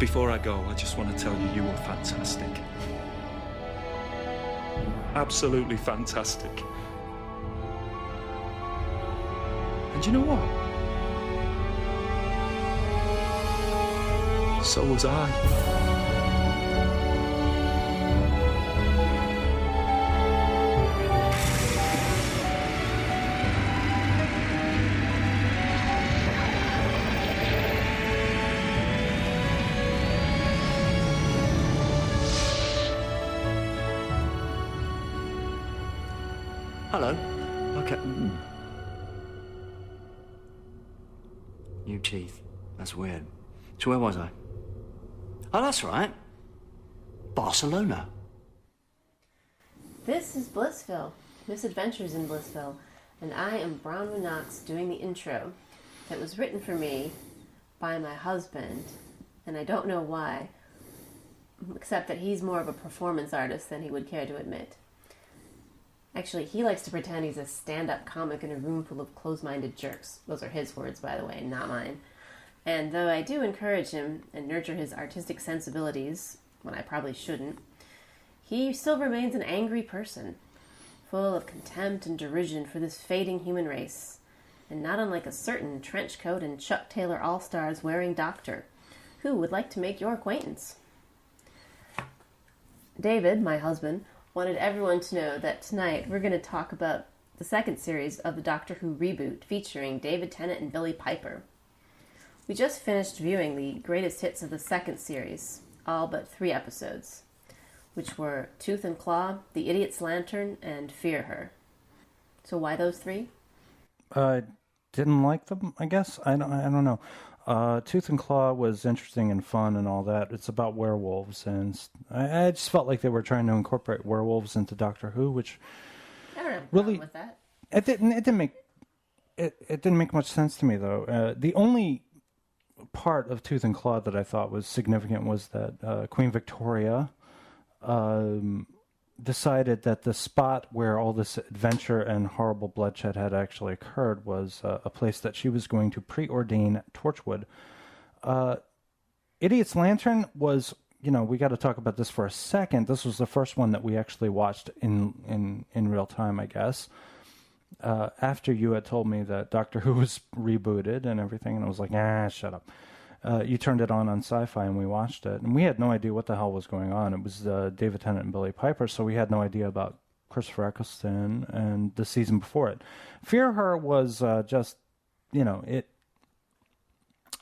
Before I go, I just want to tell you you were fantastic. Absolutely fantastic. And you know what? So was I. Hello. Okay. New teeth. That's weird. So where was I? Oh, that's right. Barcelona. This is BlissVille, Misadventures in BlissVille, and I am Bronwyn and I doing the intro that was written for me by my husband, and I don't know why, except that he's more of a performance artist than he would care to admit. Actually, he likes to pretend he's a stand-up comic in a room full of closed-minded jerks. Those are his words, by the way, not mine. And though I do encourage him and nurture his artistic sensibilities, when I probably shouldn't, he still remains an angry person, full of contempt and derision for this fading human race, and not unlike a certain trench coat and Chuck Taylor All-Stars wearing doctor, who would like to make your acquaintance. David, my husband, wanted everyone to know that tonight we're going to talk about the second series of the Doctor Who reboot featuring David Tennant and Billie Piper. We just finished viewing the greatest hits of the second series, all but 3 episodes, which were Tooth and Claw, The Idiot's Lantern, and Fear Her. So why those 3? I didn't like them, I guess. I don't know. Tooth and Claw was interesting and fun and all that. It's about werewolves, and I just felt like they were trying to incorporate werewolves into Doctor Who, which I don't have a really problem with that. It didn't make much sense to me, though. The only part of Tooth and Claw that I thought was significant was that Queen Victoria decided that the spot where all this adventure and horrible bloodshed had actually occurred was a place that she was going to preordain Torchwood. Idiot's Lantern was, we got to talk about this for a second. This was the first one that we actually watched in real time, I guess. After you had told me that Doctor Who was rebooted and everything, and I was like, shut up. You turned it on Sci-Fi and we watched it, and we had no idea what the hell was going on. It was David Tennant and Billie Piper, so we had no idea about Christopher Eccleston and the season before it. Fear Her was just, it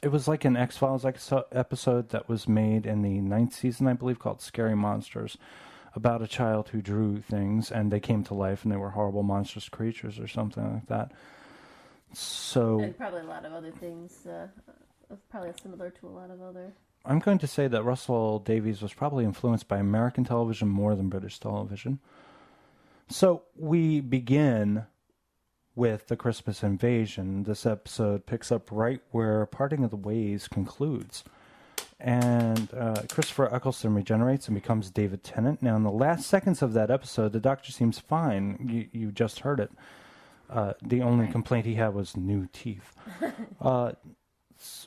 was like an X-Files episode that was made in the 9th season, I believe, called Scary Monsters, about a child who drew things and they came to life and they were horrible monstrous creatures or something like that. So, and probably a lot of other things. Probably similar to a lot of other. I'm going to say that Russell Davies was probably influenced by American television more than British television. So we begin with the Christmas invasion. This episode picks up right where Parting of the Ways concludes. And Christopher Eccleston regenerates and becomes David Tennant. Now, in the last seconds of that episode, the Doctor seems fine. You just heard it. The only complaint he had was new teeth.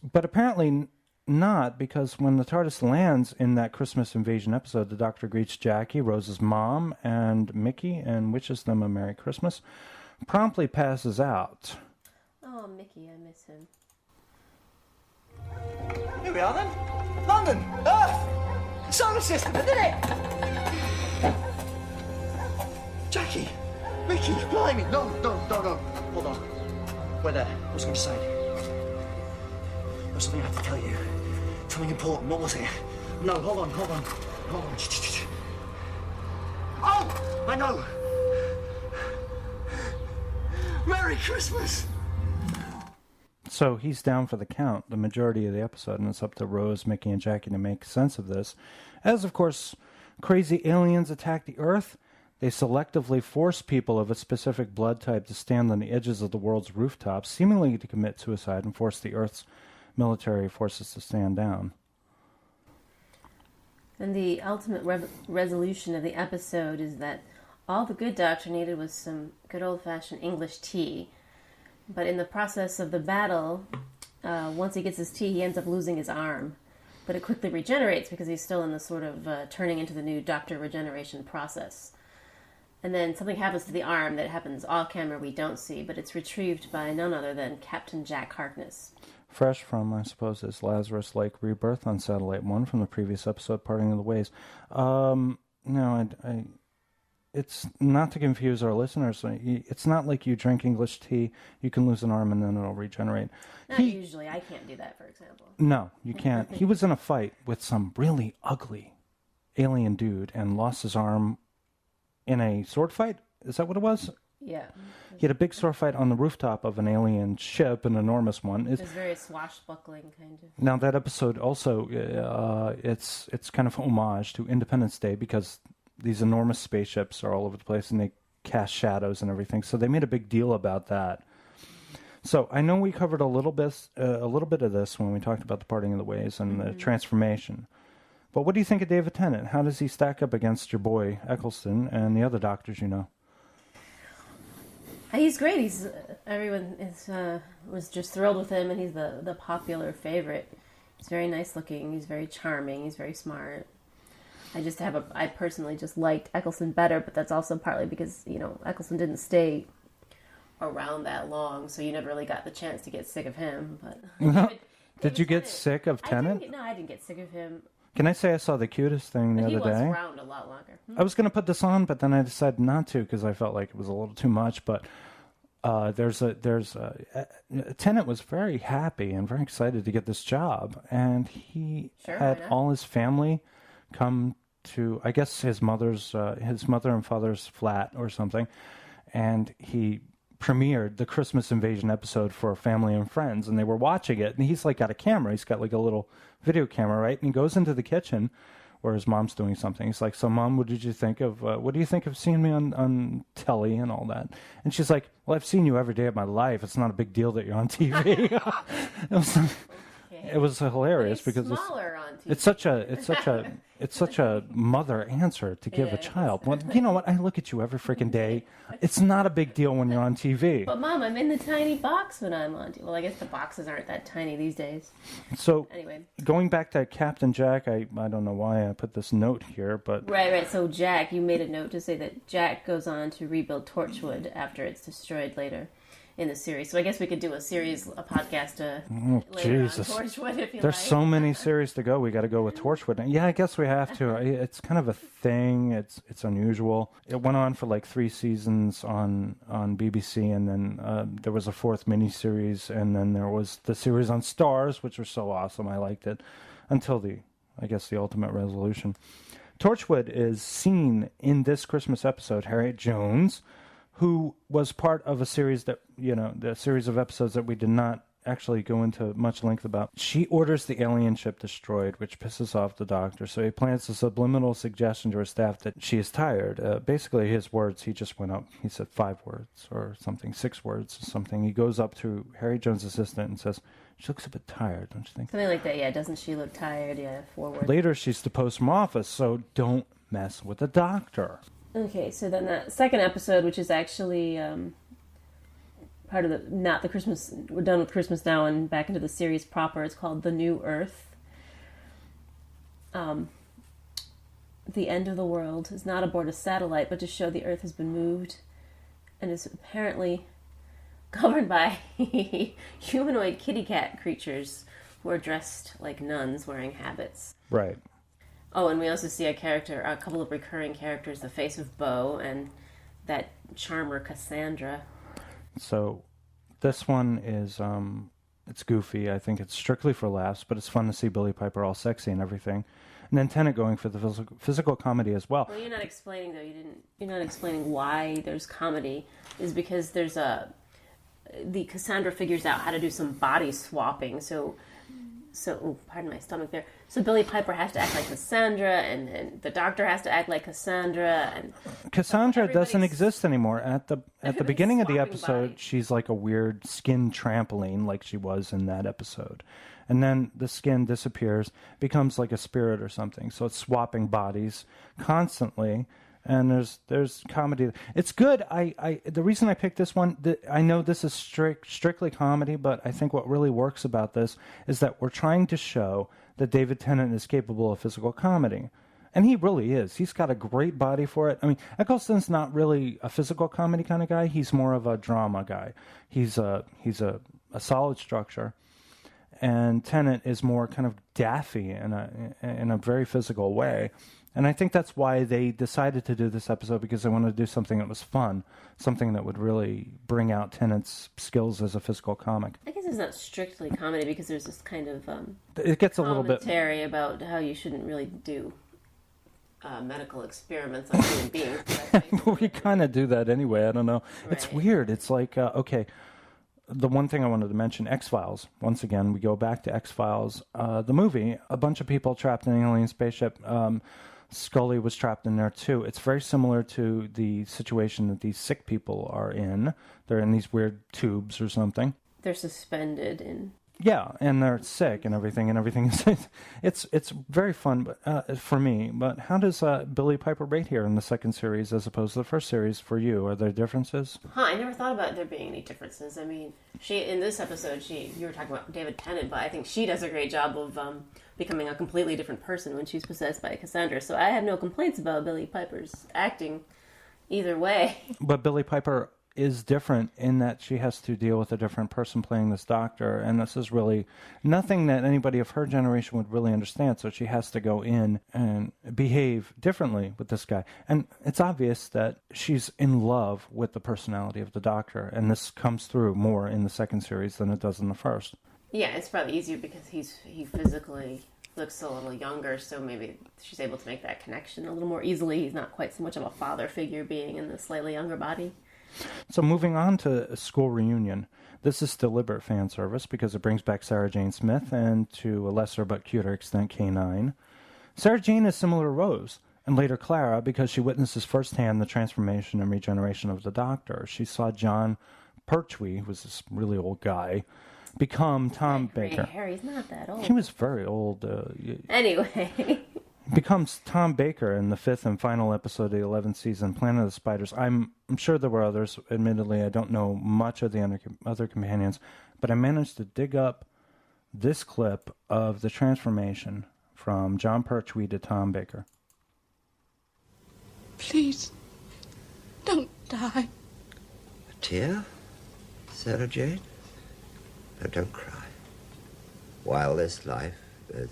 But apparently not, because when the TARDIS lands in that Christmas invasion episode, the Doctor greets Jackie, Rose's mom, and Mickey, and wishes them a Merry Christmas. Promptly passes out. Oh, Mickey, I miss him. Here we are then. London, Earth, solar system, isn't it? Jackie, Mickey, blimey. No. Hold on. We're there. I was going to say. There's something I have to tell you. Something important. What was it? No, hold on. Oh, I know. Merry Christmas. So he's down for the count the majority of the episode, and it's up to Rose, Mickey, and Jackie to make sense of this. As, of course, crazy aliens attack the Earth, they selectively force people of a specific blood type to stand on the edges of the world's rooftops, seemingly to commit suicide, and force the Earth's military forces to stand down. And the ultimate resolution of the episode is that all the good Doctor needed was some good old-fashioned English tea. But in the process of the battle, once he gets his tea, he ends up losing his arm. but it quickly regenerates because he's still in the sort of turning into the new Doctor regeneration process. And then something happens to the arm that happens off camera we don't see, but it's retrieved by none other than Captain Jack Harkness. Fresh from, I suppose, his Lazarus Lake rebirth on Satellite 1 from the previous episode, Parting of the Ways. No, it's not to confuse our listeners. It's not like you drink English tea, you can lose an arm and then it'll regenerate. Not usually. I can't do that, for example. No, you can't. He was in a fight with some really ugly alien dude and lost his arm in a sword fight. Is that what it was? Yeah. He had a big sword fight on the rooftop of an alien ship, an enormous one. It was very swashbuckling, kind of. Now, that episode also, it's kind of homage to Independence Day because these enormous spaceships are all over the place and they cast shadows and everything. So they made a big deal about that. So I know we covered a little bit of this when we talked about the Parting of the Ways and the transformation. But what do you think of David Tennant? How does he stack up against your boy Eccleston and the other doctors you know? He's great. Everyone was just thrilled with him, and he's the popular favorite. He's very nice looking. He's very charming. He's very smart. I personally just liked Eccleston better, but that's also partly because Eccleston didn't stay around that long, so you never really got the chance to get sick of him. But Did you get sick of Tennant? No, I didn't get sick of him. Can I say I saw the cutest thing the other day? He was around a lot longer. I was going to put this on, but then I decided not to because I felt like it was a little too much. But Tennant was very happy and very excited to get this job, and he had all his family come to, I guess, his mother and father's flat or something, and he premiered the Christmas Invasion episode for family and friends, and they were watching it, and he's like got a camera. He's got like a little video camera, right? And he goes into the kitchen where his mom's doing something. He's like, "So, Mom, what do you think of seeing me on telly and all that?" And she's like, "Well, I've seen you every day of my life. It's not a big deal that you're on TV." It was hilarious because it's such a mother answer to give a child. Well, you know what? I look at you every freaking day. It's not a big deal when you're on TV. But Mom, I'm in the tiny box when I'm on TV. Well, I guess the boxes aren't that tiny these days. So anyway, going back to Captain Jack, I don't know why I put this note here, but right. So Jack, you made a note to say that Jack goes on to rebuild Torchwood after it's destroyed later in the series. So I guess we could do a podcast later on Torchwood if you There's like. so many series to go. We got to go with Torchwood. Yeah, I guess we have to. It's kind of a thing. It's unusual. It went on for like 3 seasons on BBC, and then there was a 4th miniseries, and then there was the series on Stars, which was so awesome. I liked it until the ultimate resolution. Torchwood is seen in this Christmas episode. Harriet Jones, who was part of a series that, the series of episodes that we did not actually go into much length about. She orders the alien ship destroyed, which pisses off the Doctor. So he plants a subliminal suggestion to her staff that she is tired. Basically, his words, he just went up. He said 5 words or something, 6 words or something. He goes up to Harry Jones' assistant and says, "She looks a bit tired, don't you think?" Something like that, yeah. Doesn't she look tired? Yeah, 4 words. Later, she's deposed from office, so don't mess with the Doctor. Okay, so then that second episode, which is actually part of not the Christmas, we're done with Christmas now and back into the series proper, it's called The New Earth. The end of the world is not aboard a satellite, but to show the Earth has been moved and is apparently governed by humanoid kitty cat creatures who are dressed like nuns wearing habits. Right. Oh, and we also see a couple of recurring characters, the face of Bo and that charmer Cassandra. So this one is, it's goofy. I think it's strictly for laughs, but it's fun to see Billie Piper all sexy and everything. And then Tennant going for the physical comedy as well. Well, you're not explaining, though. You're not explaining why there's comedy. Is because there's the Cassandra figures out how to do some body swapping. So, pardon my stomach there. So Billie Piper has to act like Cassandra, and then the Doctor has to act like Cassandra, and Cassandra doesn't exist anymore. At the beginning of the episode, she's like a weird skin trampoline, like she was in that episode, and then the skin disappears, becomes like a spirit or something. So it's swapping bodies constantly, And there's comedy. It's good. The reason I picked this one, I know this is strictly comedy, but I think what really works about this is that we're trying to show that David Tennant is capable of physical comedy. And he really is. He's got a great body for it. I mean, Eccleston's not really a physical comedy kind of guy. He's more of a drama guy. He's a solid structure. And Tennant is more kind of daffy in a very physical way. And I think that's why they decided to do this episode, because they wanted to do something that was fun, something that would really bring out Tennant's skills as a physical comic. I guess it's not strictly comedy because there's this kind of it gets a little bit commentary about how you shouldn't really do medical experiments on human beings. We kind of do that anyway. I don't know. Right. It's weird. It's like, okay, the one thing I wanted to mention, X-Files. Once again, we go back to X-Files. The movie, a bunch of people trapped in an alien spaceship. Scully was trapped in there too. It's very similar to the situation that these sick people are in. They're in these weird tubes or something. They're suspended in... Yeah, and they're sick and everything is it's very fun, but for me. But how does Billie Piper rate here in the second series as opposed to the first series for you? Are there differences? I never thought about there being any differences. I mean, she in this episode, you were talking about David Tennant, but I think she does a great job of becoming a completely different person when she's possessed by Cassandra. So I have no complaints about Billie Piper's acting either way. But Billie Piper is different in that she has to deal with a different person playing this doctor, and this is really nothing that anybody of her generation would really understand, so she has to go in and behave differently with this guy. And it's obvious that she's in love with the personality of the doctor, and this comes through more in the second series than it does in the first. Yeah, it's probably easier because he physically looks a little younger, so maybe she's able to make that connection a little more easily. He's not quite so much of a father figure being in the slightly younger body. So moving on to School Reunion. This is deliberate fan service because it brings back Sarah Jane Smith and, to a lesser but cuter extent, K9. Sarah Jane is similar to Rose, and later Clara, because she witnesses firsthand the transformation and regeneration of the Doctor. She saw John Pertwee, who was this really old guy, become Tom Baker. Harry's not that old. He was very old. Anyway... becomes Tom Baker in the 5th and final episode of the 11th season, Planet of the Spiders. I'm sure there were others. Admittedly, I don't know much of the other companions, but I managed to dig up this clip of the transformation from John Pertwee to Tom Baker. Please, don't die. A tear, Sarah Jane? No, don't cry. While there's life, there's...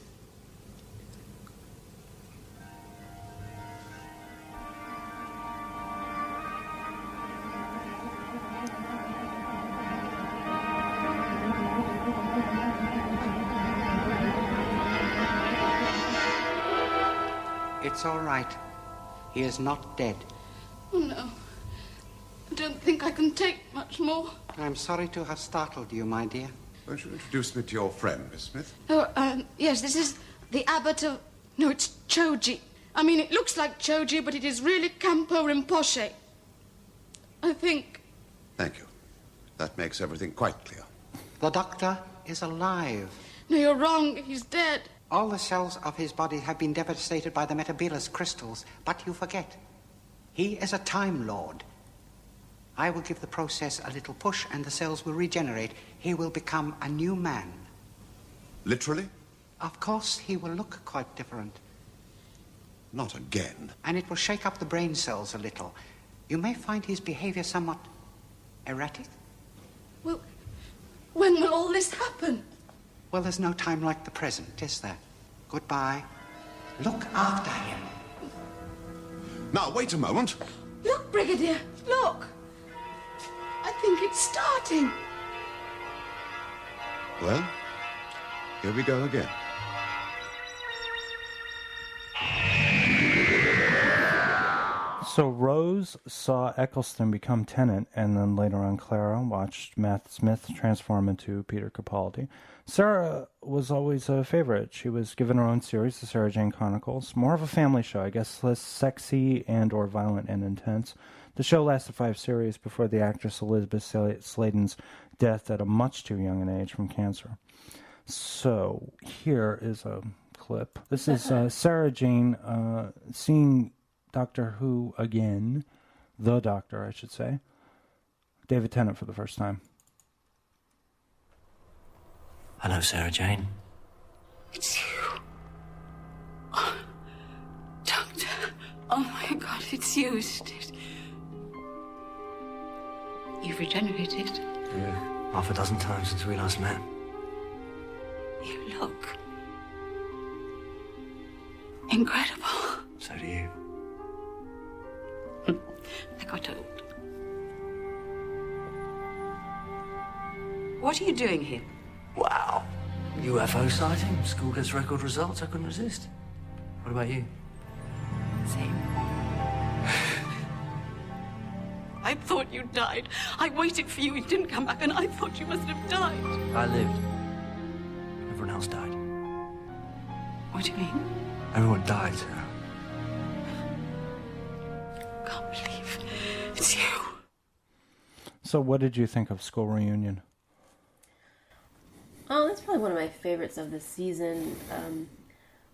It's all right. He is not dead. Oh, no. I don't think I can take much more. I'm sorry to have startled you, my dear. Won't you introduce me to your friend, Miss Smith? Oh, yes, this is the abbot of... No, it's Choji. I mean, it looks like Choji, but it is really Campo Rinpoche. I think... Thank you. That makes everything quite clear. The Doctor is alive. No, you're wrong. He's dead. All the cells of his body have been devastated by the Metabelus crystals, but you forget. He is a Time Lord. I will give the process a little push and the cells will regenerate. He will become a new man. Literally? Of course, he will look quite different. Not again. And it will shake up the brain cells a little. You may find his behavior somewhat erratic. Well, when will all this happen? Well, there's no time like the present, is there? Goodbye. Look after him. Now, wait a moment. Look, Brigadier, look. I think it's starting. Well, here we go again. So Rose saw Eccleston become Tennant, and then later on Clara watched Matt Smith transform into Peter Capaldi. Sarah was always a favorite. She was given her own series, the Sarah Jane Chronicles. More of a family show, I guess, less sexy and or violent and intense. The show lasted 5 series before the actress Elizabeth Sladen's death at a much too young an age from cancer. So here is a clip. This is Sarah Jane seeing Doctor Who again, the Doctor, I should say, David Tennant for the first time. Hello, Sarah Jane. It's you. Oh, Doctor. Oh my God, it's you, isn't it? You've regenerated. Yeah, half a dozen times since we last met. You look incredible. So do you. I got old. What are you doing here? Wow. UFO sighting, school gets record results, I couldn't resist. What about you? Same. I thought you died. I waited for you, you didn't come back, and I thought you must have died. I lived. Everyone else died. What do you mean? Everyone died, Sarah. Can't believe it's you. So what did you think of School Reunion? Oh, that's probably one of my favorites of this season,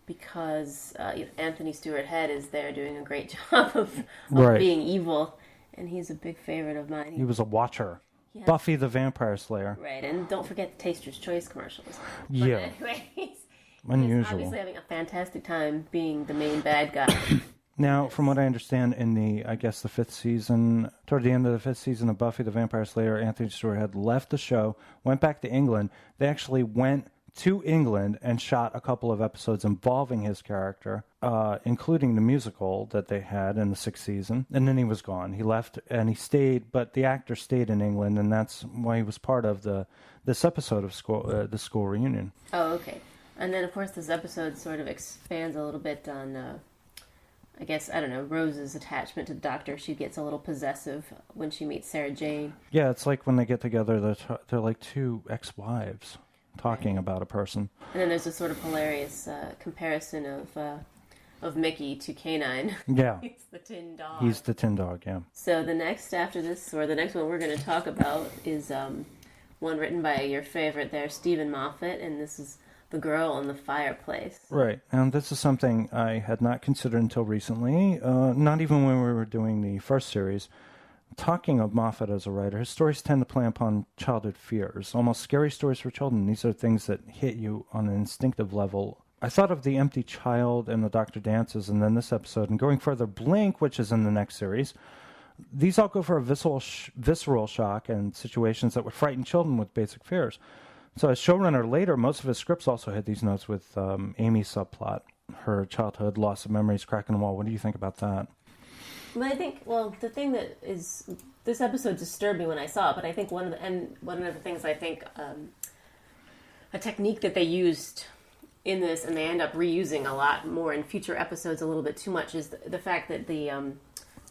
because Anthony Stewart Head is there doing a great job of Right. being evil, and he's a big favorite of mine. He was a watcher. Yeah. Buffy the Vampire Slayer. Right, and don't forget the Taster's Choice commercials. But Yeah. anyways, he's Unusual. obviously having a fantastic time being the main bad guy. Now, from what I understand, in the fifth season, toward the end of the fifth season of Buffy the Vampire Slayer, Anthony Stewart had left the show, went back to England. They actually went to England and shot a couple of episodes involving his character, including the musical that they had in the sixth season. And then he was gone. He left and he stayed, but the actor stayed in England, and that's why he was part of this episode of the School Reunion. Oh, okay. And then, of course, this episode sort of expands a little bit on... I guess, I don't know, Rose's attachment to the Doctor. She gets a little possessive when she meets Sarah Jane. Yeah, it's like when they get together, they're like two ex-wives talking about a person. And then there's a sort of hilarious comparison of Mickey to Canine. Yeah. He's the tin dog. He's the tin dog, yeah. So the next after this, or the next one we're going to talk about is one written by your favorite there, Stephen Moffat, and this is The Girl in the Fireplace. Right, and this is something I had not considered until recently, not even when we were doing the first series. Talking of Moffat as a writer, his stories tend to play upon childhood fears, almost scary stories for children. These are things that hit you on an instinctive level. I thought of The Empty Child and The Doctor Dances, and then this episode, and going further, Blink, which is in the next series. These all go for a visceral shock and situations that would frighten children with basic fears. So as showrunner later, most of his scripts also had these notes with Amy's subplot, her childhood, loss of memories, crack in the wall. What do you think about that? Well, I think, the thing that is, this episode disturbed me when I saw it, but I think one of the things I think, a technique that they used in this, and they end up reusing a lot more in future episodes a little bit too much, is the fact that the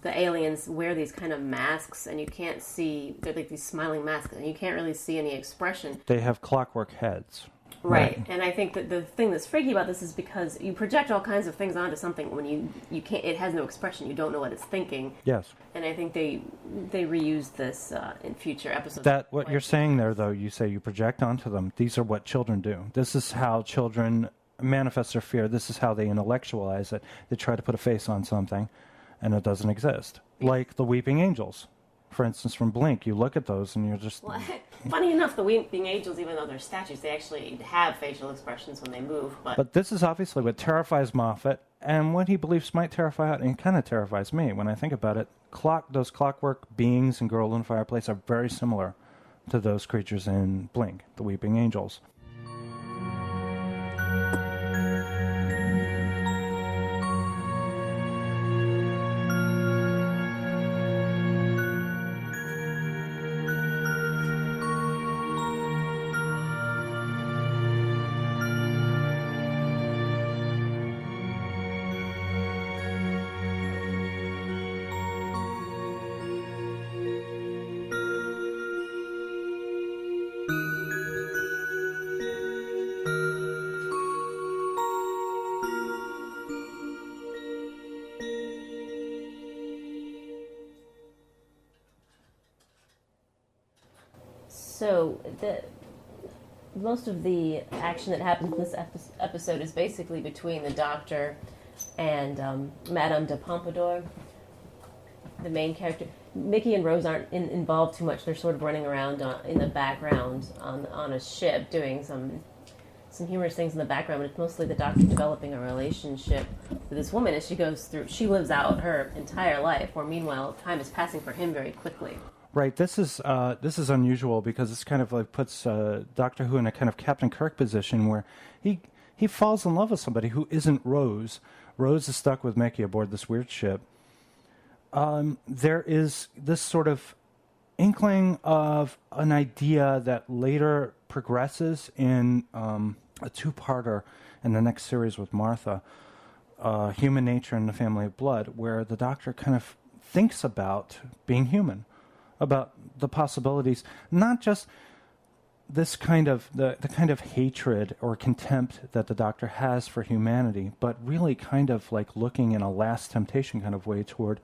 aliens wear these kind of masks, and you can't see, they're like these smiling masks, and you can't really see any expression. They have clockwork heads. Right. And I think that the thing that's freaky about this is because you project all kinds of things onto something when you can't, it has no expression, you don't know what it's thinking. Yes. And I think they reused this in future episodes. That what you're saying there, though, you say you project onto them. These are what children do. This is how children manifest their fear. This is how they intellectualize it. They try to put a face on something, and it doesn't exist. Like the Weeping Angels, for instance, from Blink. You look at those, and you're just... Well, funny enough, the Weeping Angels, even though they're statues, they actually have facial expressions when they move. But this is obviously what terrifies Moffat, and what he believes might terrify out, and it kind of terrifies me when I think about it. Those clockwork beings in Girl in the Fireplace are very similar to those creatures in Blink, the Weeping Angels. so most of the action that happens in this episode is basically between the Doctor and Madame de Pompadour, the main character. Mickey and Rose aren't involved too much. They're sort of running around in the background on a ship doing some humorous things in the background, but it's mostly the Doctor developing a relationship with this woman as she lives out her entire life, where meanwhile time is passing for him very quickly. Right. This is unusual because it's kind of like puts Doctor Who in a kind of Captain Kirk position where he falls in love with somebody who isn't Rose. Rose is stuck with Mickey aboard this weird ship. There is this sort of inkling of an idea that later progresses in a two-parter in the next series with Martha, Human Nature and the Family of Blood, where the Doctor kind of thinks about being human, about the possibilities, not just this kind of the kind of hatred or contempt that the Doctor has for humanity, but really kind of like looking in a Last Temptation kind of way toward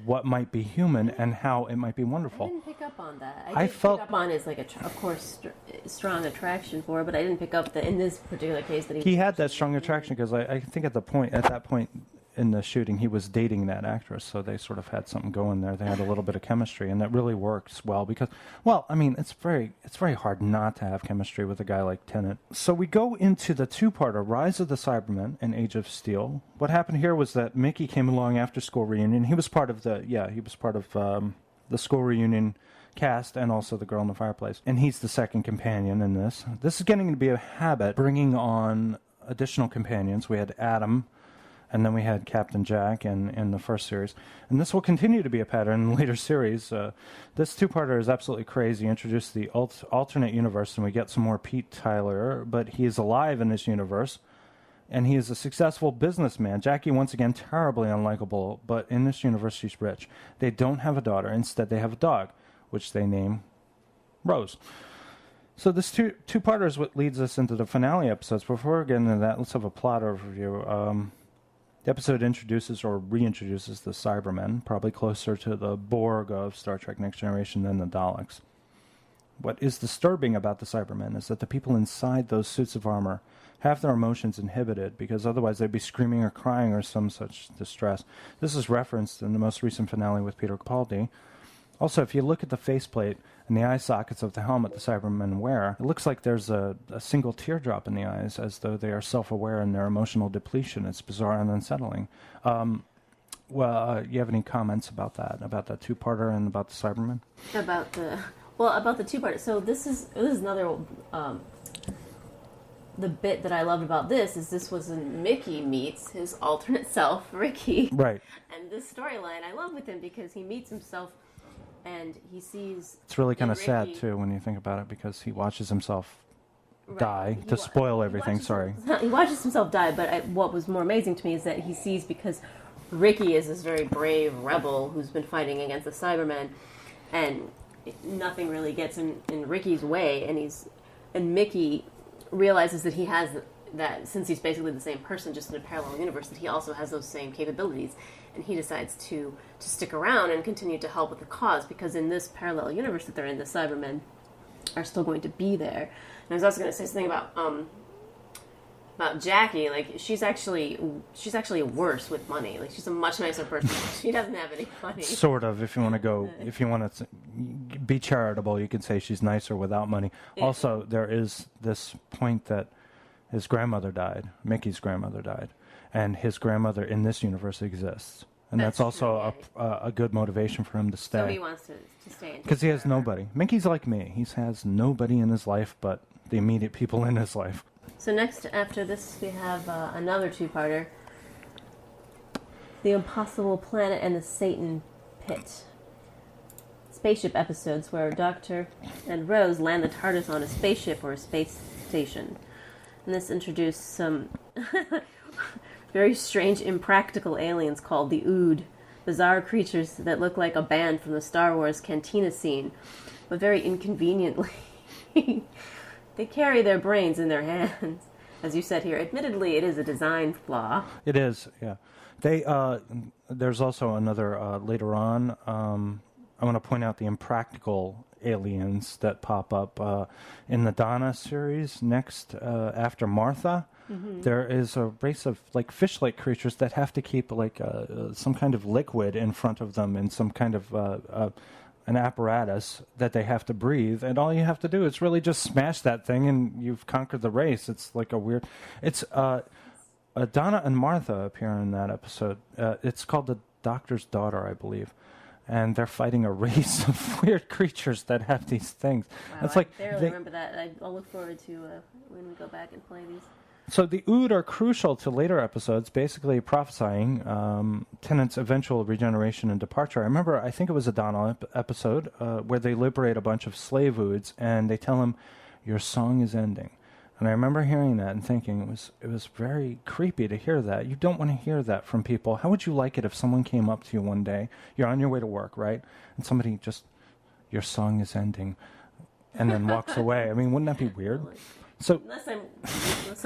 what might be human and how it might be wonderful. I didn't pick up on that. I felt pick up on his of course, strong attraction for her, but I didn't pick up that in this particular case that he had that strong attraction because I think at that point in the shooting he was dating that actress, so they sort of had something going there. They had a little bit of chemistry, and that really works well because, well, I mean, it's very hard not to have chemistry with a guy like Tennant. So we go into the two-parter, Rise of the Cybermen and Age of Steel. What happened here was that Mickey came along after school reunion. He was part of the school reunion cast and also the Girl in the Fireplace, and he's the second companion in this. This is getting to be a habit, bringing on additional companions. We had Adam, and then we had Captain Jack in the first series. And this will continue to be a pattern in later series. This two-parter is absolutely crazy. Introduce the alternate universe, and we get some more Pete Tyler, but he is alive in this universe, and he is a successful businessman. Jackie, once again, terribly unlikable, but in this universe, she's rich. They don't have a daughter. Instead, they have a dog, which they name Rose. So this two-parter is what leads us into the finale episodes. Before we get into that, let's have a plot overview. The episode introduces or reintroduces the Cybermen, probably closer to the Borg of Star Trek Next Generation than the Daleks. What is disturbing about the Cybermen is that the people inside those suits of armor have their emotions inhibited, because otherwise they'd be screaming or crying or some such distress. This is referenced in the most recent finale with Peter Capaldi. Also, if you look at the faceplate and the eye sockets of the helmet the Cybermen wear, it looks like there's a single teardrop in the eyes, as though they are self-aware in their emotional depletion. It's bizarre and unsettling. You have any comments about that two-parter and about the Cybermen? About the two-parter. So this is another. The bit that I loved about this was when Mickey meets his alternate self, Ricky. Right. And this storyline I love with him because he meets himself. And he sees... It's really kind of sad, too, when you think about it, because he watches himself die, to spoil everything, sorry. He watches himself die, but what was more amazing to me is that he sees, because Ricky is this very brave rebel who's been fighting against the Cybermen, and nothing really gets in Ricky's way, and Mickey realizes that he has that, since he's basically the same person, just in a parallel universe, that he also has those same capabilities. And he decides to stick around and continue to help with the cause, because in this parallel universe that they're in, the Cybermen are still going to be there. And I was also going to say something about Jackie. Like, she's actually worse with money. Like, she's a much nicer person. She doesn't have any money. Sort of. If you want to be charitable, you can say she's nicer without money. Yeah. Also, there is this point that his grandmother died. Mickey's grandmother died. And his grandmother in this universe exists. And that's also a good motivation for him to stay. So he wants to stay. Because he has nobody. Mickey's like me. He has nobody in his life but the immediate people in his life. So next, after this, we have another two-parter. The Impossible Planet and the Satan Pit. Spaceship episodes where Doctor and Rose land the TARDIS on a spaceship or a space station. And this introduced some... very strange, impractical aliens called the Ood. Bizarre creatures that look like a band from the Star Wars cantina scene, but very inconveniently. They carry their brains in their hands, as you said here. Admittedly, it is a design flaw. It is, yeah. There's also another, later on, I want to point out the impractical aliens that pop up in the Donna series next after Martha. Mm-hmm. There is a race of like fish-like creatures that have to keep like some kind of liquid in front of them in some kind of an apparatus that they have to breathe, and all you have to do is really just smash that thing and you've conquered the race. It's like a weird... It's Donna and Martha appear in that episode. It's called The Doctor's Daughter, I believe. And they're fighting a race of weird creatures that have these things. Wow, it's like I barely remember that. I'll look forward to when we go back and play these. So the Ood are crucial to later episodes, basically prophesying Tennant's eventual regeneration and departure. I remember, I think it was a Donna episode where they liberate a bunch of slave Oods, and they tell him, "Your song is ending." And I remember hearing that and thinking it was very creepy to hear that. You don't want to hear that from people. How would you like it if someone came up to you one day, you're on your way to work, right? And somebody just, "Your song is ending," and then walks away. I mean, wouldn't that be weird? So unless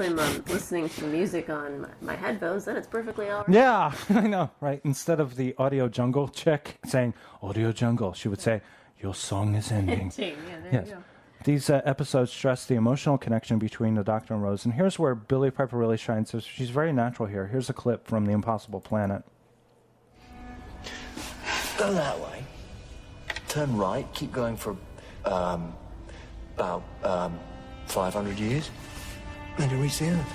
I'm listening to music on my headphones, then it's perfectly all right. Yeah, I know, right? Instead of the Audio Jungle chick saying Audio Jungle, she would say, "Your song is ending." Yeah, there yes. you go. These episodes stress the emotional connection between the Doctor and Rose, and here's where Billie Piper really shines. So she's very natural here. Here's a clip from The Impossible Planet. Go that way. Turn right. Keep going for about 500 years. Then you reach the Earth.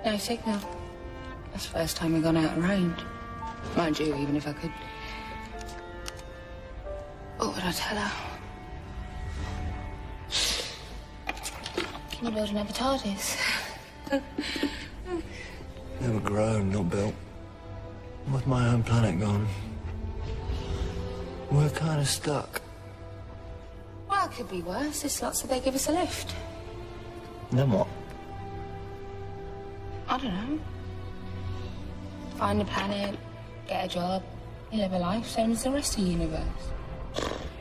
No signal. That's the first time we've gone out of range. Mind you, even if I could. What would I tell her? Can you build another TARDIS? Never grown, not built. With my own planet gone, we're kind of stuck. Well, it could be worse. It's not so they give us a lift. Then what? I don't know. Find a planet, get a job, live a life, same as the rest of the universe.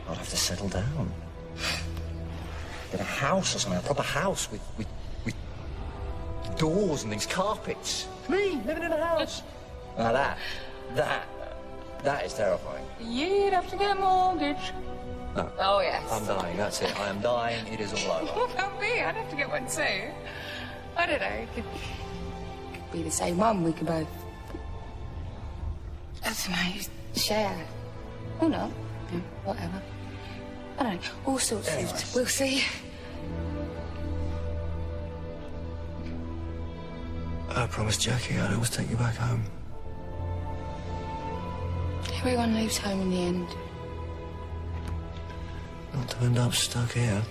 I'd have to settle down. Get a house or something, a proper house with doors and things, carpets. Me, living in a house. Now that is terrifying. You'd have to get a mortgage. No. Oh, yes. I'm dying, that's it. I am dying, it is all over. What about me? I'd have to get one too. I don't know, it could be the same one, we could both... I don't know, share. Or not. Yeah, whatever. I don't know, all sorts of things. We'll see. I promised Jackie I'd always take you back home. Everyone leaves home in the end. Not to end up stuck here.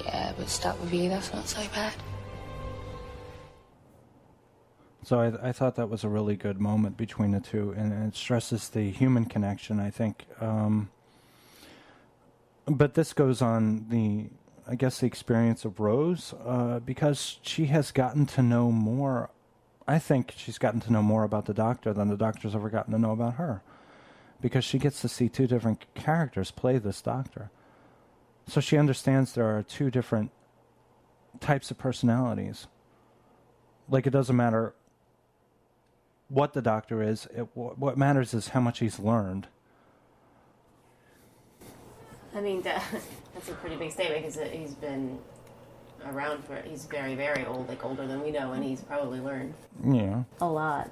Yeah, but stuck with you, that's not so bad. So I thought that was a really good moment between the two, and it stresses the human connection, I think. But this goes on the experience of Rose, because she has gotten to know more. I think she's gotten to know more about the Doctor than the Doctor's ever gotten to know about her, because she gets to see two different characters play this Doctor. So she understands there are two different types of personalities. Like, it doesn't matter what the Doctor is. What matters is how much he's learned. I mean, that's a pretty big statement, because he's been around he's very, very old, like older than we know, and he's probably learned a lot.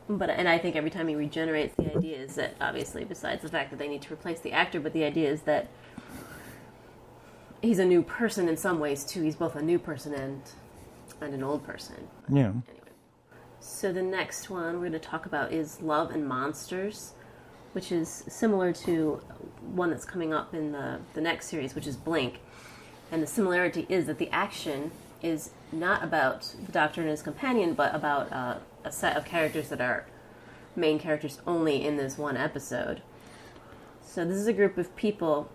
And I think every time he regenerates, the idea is that, obviously, besides the fact that they need to replace the actor, but the idea is that he's a new person in some ways, too. He's both a new person and an old person. Yeah. Anyway. So the next one we're going to talk about is Love and Monsters, which is similar to one that's coming up in the next series, which is Blink. And the similarity is that the action is not about the Doctor and his companion, but about a set of characters that are main characters only in this one episode. So this is a group of people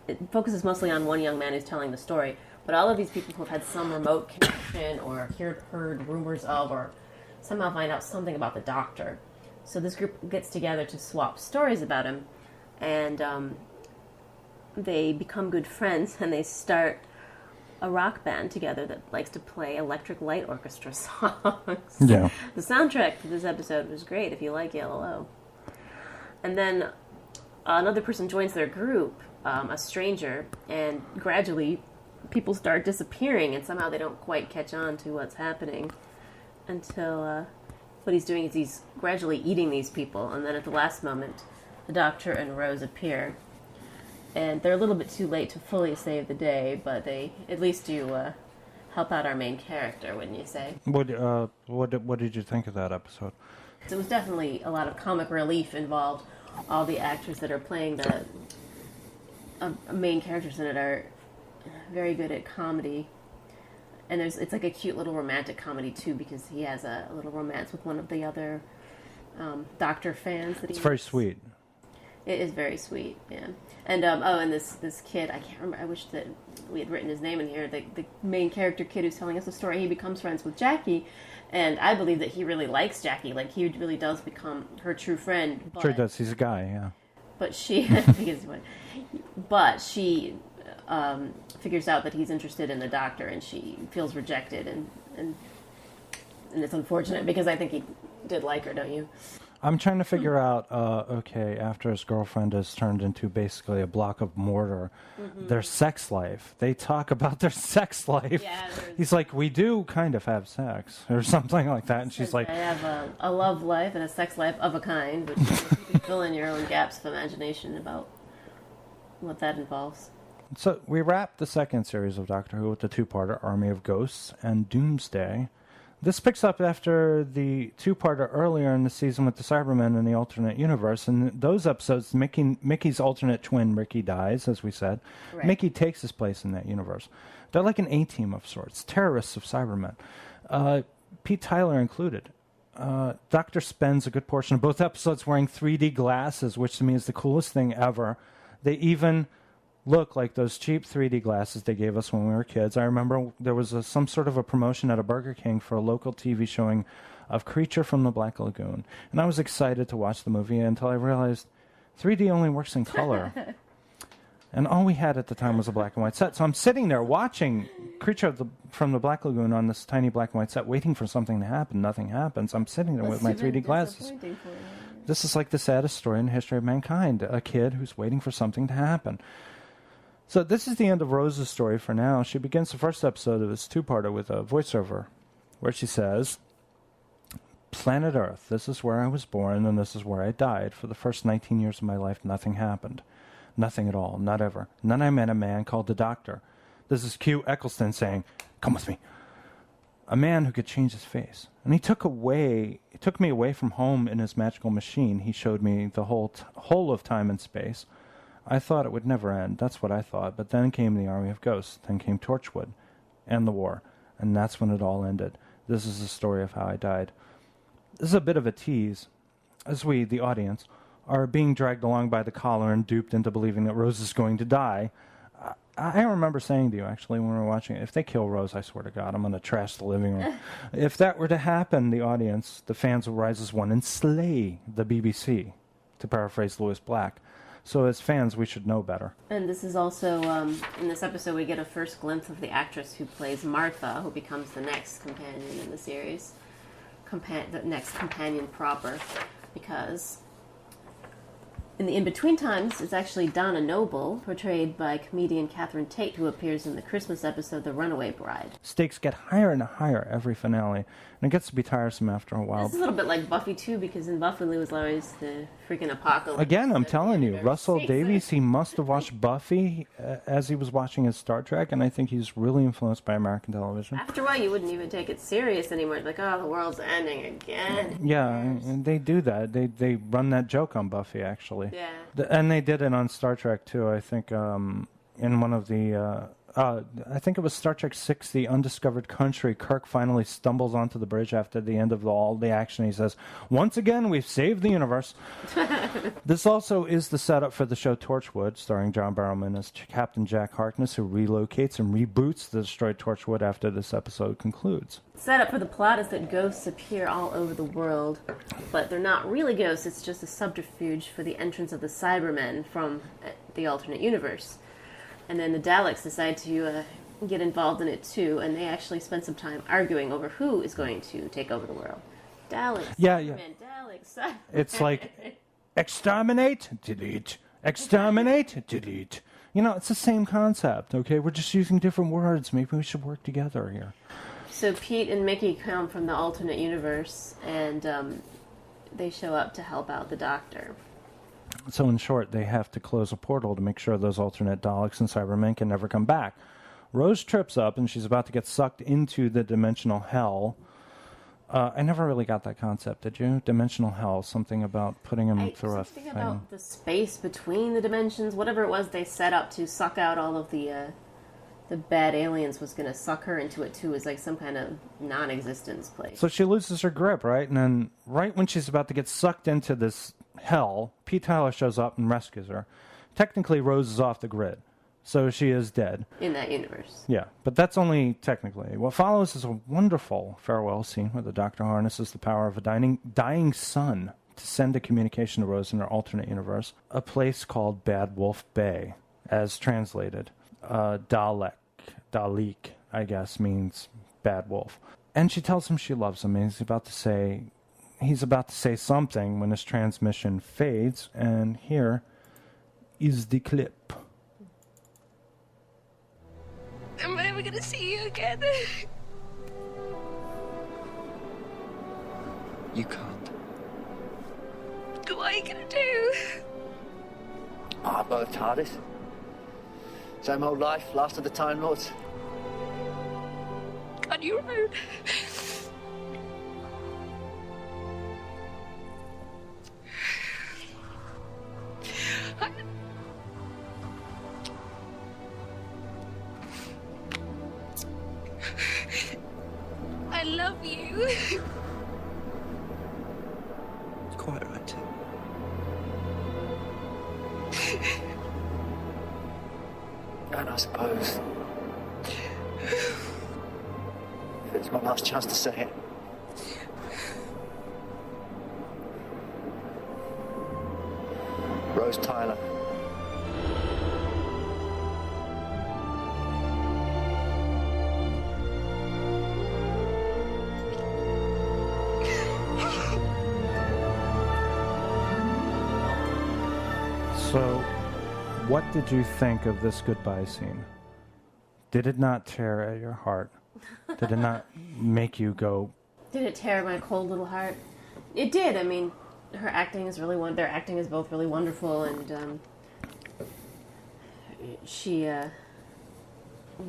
it focuses mostly on one young man who's telling the story, but all of these people who have had some remote connection or heard rumors of, or somehow find out something about the Doctor. So this group gets together to swap stories about him, and they become good friends, and they start a rock band together that likes to play Electric Light Orchestra songs. Yeah. The soundtrack for this episode was great, if you like Yellow. And then another person joins their group, a stranger, and gradually people start disappearing, and somehow they don't quite catch on to what's happening until what he's doing is he's gradually eating these people, and then at the last moment, the Doctor and Rose appear. And they're a little bit too late to fully save the day, but they at least do help out our main character, wouldn't you say? What did you think of that episode? So it was definitely a lot of comic relief involved. All the actors that are playing the main characters in it are very good at comedy. And it's like a cute little romantic comedy, too, because he has a little romance with one of the other Doctor fans. It's very sweet. It is very sweet, yeah. And and this kid, I can't remember. I wish that we had written his name in here. The main character kid who's telling us the story. He becomes friends with Jackie, and I believe that he really likes Jackie. Like he really does become her true friend. Sure does. He's a guy, yeah. But she, figures out that he's interested in the Doctor, and she feels rejected, and it's unfortunate because I think he did like her, don't you? I'm trying to figure out, after his girlfriend is turned into basically a block of mortar, their sex life. They talk about their sex life. Yeah, he's like, we do kind of have sex, or something like that. And she's like, I have a love life and a sex life of a kind, which you can fill in your own gaps of imagination about what that involves. So we wrapped the second series of Doctor Who with the two-parter Army of Ghosts and Doomsday. This picks up after the two-parter earlier in the season with the Cybermen in the alternate universe. And those episodes, Mickey's alternate twin, Ricky, dies, as we said. Right. Mickey takes his place in that universe. They're like an A-team of sorts, terrorists of Cybermen. Pete Tyler included. Doctor spends a good portion of both episodes wearing 3D glasses, which to me is the coolest thing ever. They even look like those cheap 3D glasses they gave us when we were kids. I remember there was some sort of a promotion at a Burger King for a local TV showing of Creature from the Black Lagoon. And I was excited to watch the movie until I realized 3D only works in color. And all we had at the time was a black and white set. So I'm sitting there watching Creature from the Black Lagoon on this tiny black and white set, waiting for something to happen. Nothing happens. I'm sitting there with my 3D glasses. This is like the saddest story in the history of mankind. A kid who's waiting for something to happen. So this is the end of Rose's story for now. She begins the first episode of this two-parter with a voiceover where she says, Planet Earth, this is where I was born and this is where I died. For the first 19 years of my life, nothing happened. Nothing at all, not ever. And then I met a man called the Doctor. This is Q Eccleston saying, come with me. A man who could change his face. And he took me away from home in his magical machine. He showed me the whole of time and space. I thought it would never end. That's what I thought. But then came the Army of Ghosts. Then came Torchwood and the war. And that's when it all ended. This is the story of how I died. This is a bit of a tease, as we, the audience, are being dragged along by the collar and duped into believing that Rose is going to die. I remember saying to you, actually, when we were watching it, if they kill Rose, I swear to God, I'm going to trash the living room. If that were to happen, the audience, the fans will rise as one and slay the BBC, to paraphrase Lewis Black. So as fans, we should know better. And this is also, in this episode, we get a first glimpse of the actress who plays Martha, who becomes the next companion in the series. The next companion proper. Because in the in-between times, it's actually Donna Noble, portrayed by comedian Catherine Tate, who appears in the Christmas episode The Runaway Bride. Stakes get higher and higher every finale, and it gets to be tiresome after a while. This is a little bit like Buffy, too, because in Buffy, it was always the freaking apocalypse. Again, I'm telling you, Russell Davies, he must have watched Buffy as he was watching his Star Trek, and I think he's really influenced by American television. After a while, you wouldn't even take it serious anymore. It's like, oh, the world's ending again. Yeah, and they do that. They run that joke on Buffy, actually. Yeah. And they did it on Star Trek, too. I think in one of the... I think it was Star Trek VI, The Undiscovered Country. Kirk finally stumbles onto the bridge after the end of all the action. He says, once again, we've saved the universe. This also is the setup for the show Torchwood, starring John Barrowman as Captain Jack Harkness, who relocates and reboots the destroyed Torchwood after this episode concludes. Setup for the plot is that ghosts appear all over the world, but they're not really ghosts. It's just a subterfuge for the entrance of the Cybermen from the alternate universe. And then the Daleks decide to get involved in it too, and they actually spend some time arguing over who is going to take over the world. Daleks, yeah. Cybermen, Daleks, Cybermen. It's like exterminate, delete, exterminate, delete. You know, it's the same concept, okay? We're just using different words. Maybe we should work together here. So Pete and Mickey come from the alternate universe, and they show up to help out the Doctor. So in short, they have to close a portal to make sure those alternate Daleks and Cybermen can never come back. Rose trips up, and she's about to get sucked into the dimensional hell. I never really got that concept, did you? Dimensional hell, something about putting him through a thing. Something about the space between the dimensions, whatever it was they set up to suck out all of the bad aliens was going to suck her into it too. Is like some kind of non-existence place. So she loses her grip, right? And then right when she's about to get sucked into this hell, Pete Tyler shows up and rescues her. Technically, Rose is off the grid, so she is dead. In that universe. Yeah, but that's only technically. What follows is a wonderful farewell scene where the Doctor harnesses the power of a dying sun to send a communication to Rose in her alternate universe, a place called Bad Wolf Bay, as translated. Dalek, I guess, means bad wolf. And she tells him she loves him, and he's about to say something when his transmission fades, and here is the clip. Am I ever gonna see you again? You can't. What are you gonna do? I've got a TARDIS. Same old life, last of the Time Lords. On your own. I love you. It's quite right, too. And I suppose it's my last chance to say it. Rose Tyler. So, what did you think of this goodbye scene? Did it not tear at your heart? Did it not make you go... Did it tear my cold little heart? It did. I mean, her acting is really their acting is both really wonderful, and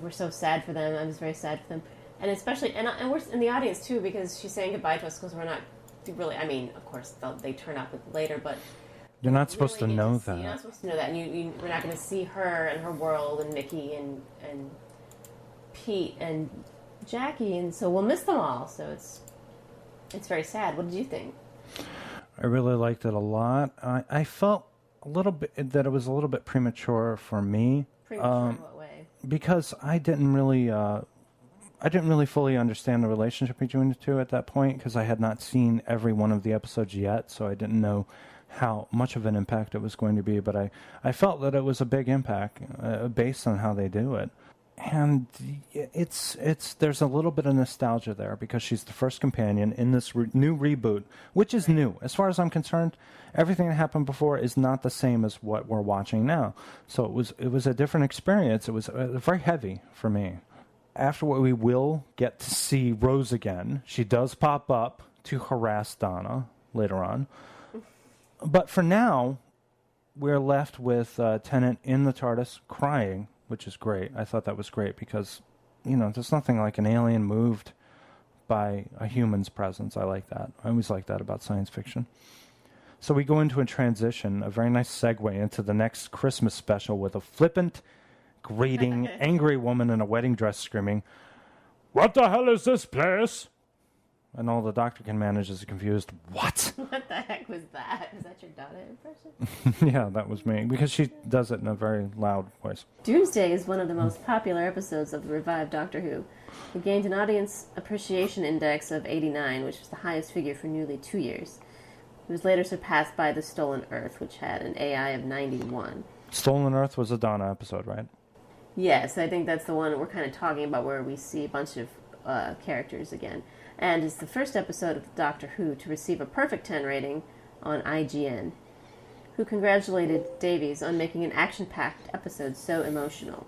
we're so sad for them. I was very sad for them, and especially and we're in the audience too, because she's saying goodbye to us because we're not really. I mean, of course they turn up later, but You're not supposed to know that. You're not supposed to know that, and we're not going to see her and her world and Mickey and Pete and Jackie, and so we'll miss them all. So it's very sad. What did you think? I really liked it a lot. I felt a little bit that it was a little bit premature for me. Premature in what way? Because I didn't really fully understand the relationship between the two at that point, because I had not seen every one of the episodes yet, so I didn't know how much of an impact it was going to be. But I felt that it was a big impact based on how they do it. And there's a little bit of nostalgia there because she's the first companion in this new reboot, which is new. As far as I'm concerned, everything that happened before is not the same as what we're watching now. So it was a different experience. It was very heavy for me. Afterward, we will get to see Rose again. She does pop up to harass Donna later on. But for now, we're left with Tennant in the TARDIS crying, which is great. I thought that was great because, there's nothing like an alien moved by a human's presence. I like that. I always like that about science fiction. So we go into a transition, a very nice segue into the next Christmas special with a flippant, grating, angry woman in a wedding dress screaming, "What the hell is this place?" And all the Doctor can manage is a confused, "What?" What the heck was that? Was that your Donna impression? Yeah, that was me, because she does it in a very loud voice. Doomsday is one of the most popular episodes of the revived Doctor Who. It gained an audience appreciation index of 89, which was the highest figure for nearly 2 years. It was later surpassed by The Stolen Earth, which had an AI of 91. Stolen Earth was a Donna episode, right? Yes, I think that's the one we're kind of talking about, where we see a bunch of characters again. And it's the first episode of Doctor Who to receive a perfect 10 rating on IGN. who congratulated Davies on making an action-packed episode so emotional.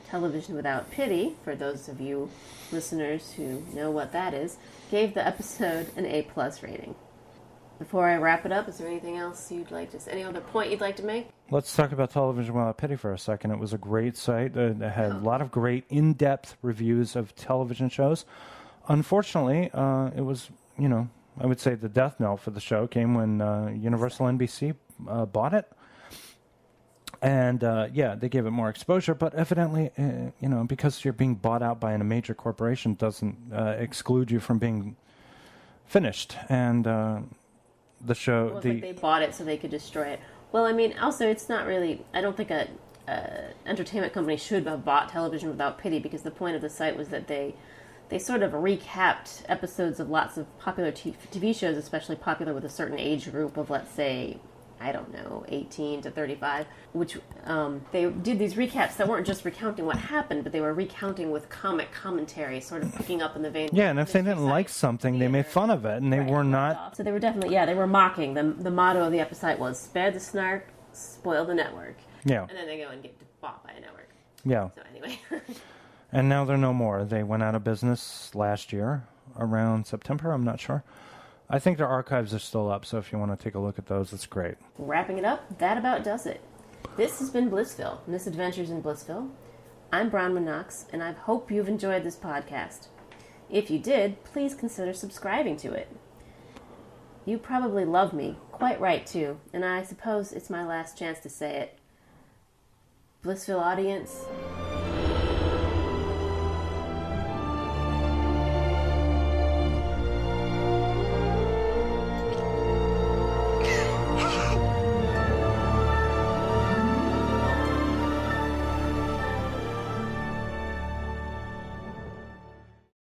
Television Without Pity, for those of you listeners who know what that is, gave the episode an A+ rating. Before I wrap it up, is there anything else you'd like to say? Any other point you'd like to make? Let's talk about Television Without Pity for a second. It was a great site. It had a lot of great in-depth reviews of television shows. Unfortunately, it was, I would say the death knell for the show came when Universal NBC bought it. And, they gave it more exposure, but evidently, because you're being bought out by a major corporation doesn't exclude you from being finished. And the show... Well, they bought it so they could destroy it. Well, I mean, also, it's not really... I don't think a entertainment company should have bought Television Without Pity, because the point of the site was that they sort of recapped episodes of lots of popular TV shows, especially popular with a certain age group of, let's say... 18 to 35, which they did these recaps that weren't just recounting what happened, but they were recounting with comic commentary, sort of picking up in the vein. Yeah, and if they didn't like something, they made fun of it, and they were not... So they were definitely, they were mocking. The motto of the episode was, spare the snark, spoil the network. Yeah. And then they go and get bought by a network. Yeah. So anyway. And now they're no more. They went out of business last year, around September, I'm not sure. I think their archives are still up, so if you want to take a look at those, it's great. Wrapping it up, that about does it. This has been BlissVille, Misadventures in BlissVille. I'm Bronwyn Knox, and I hope you've enjoyed this podcast. If you did, please consider subscribing to it. You probably love me, quite right too, and I suppose it's my last chance to say it. BlissVille audience,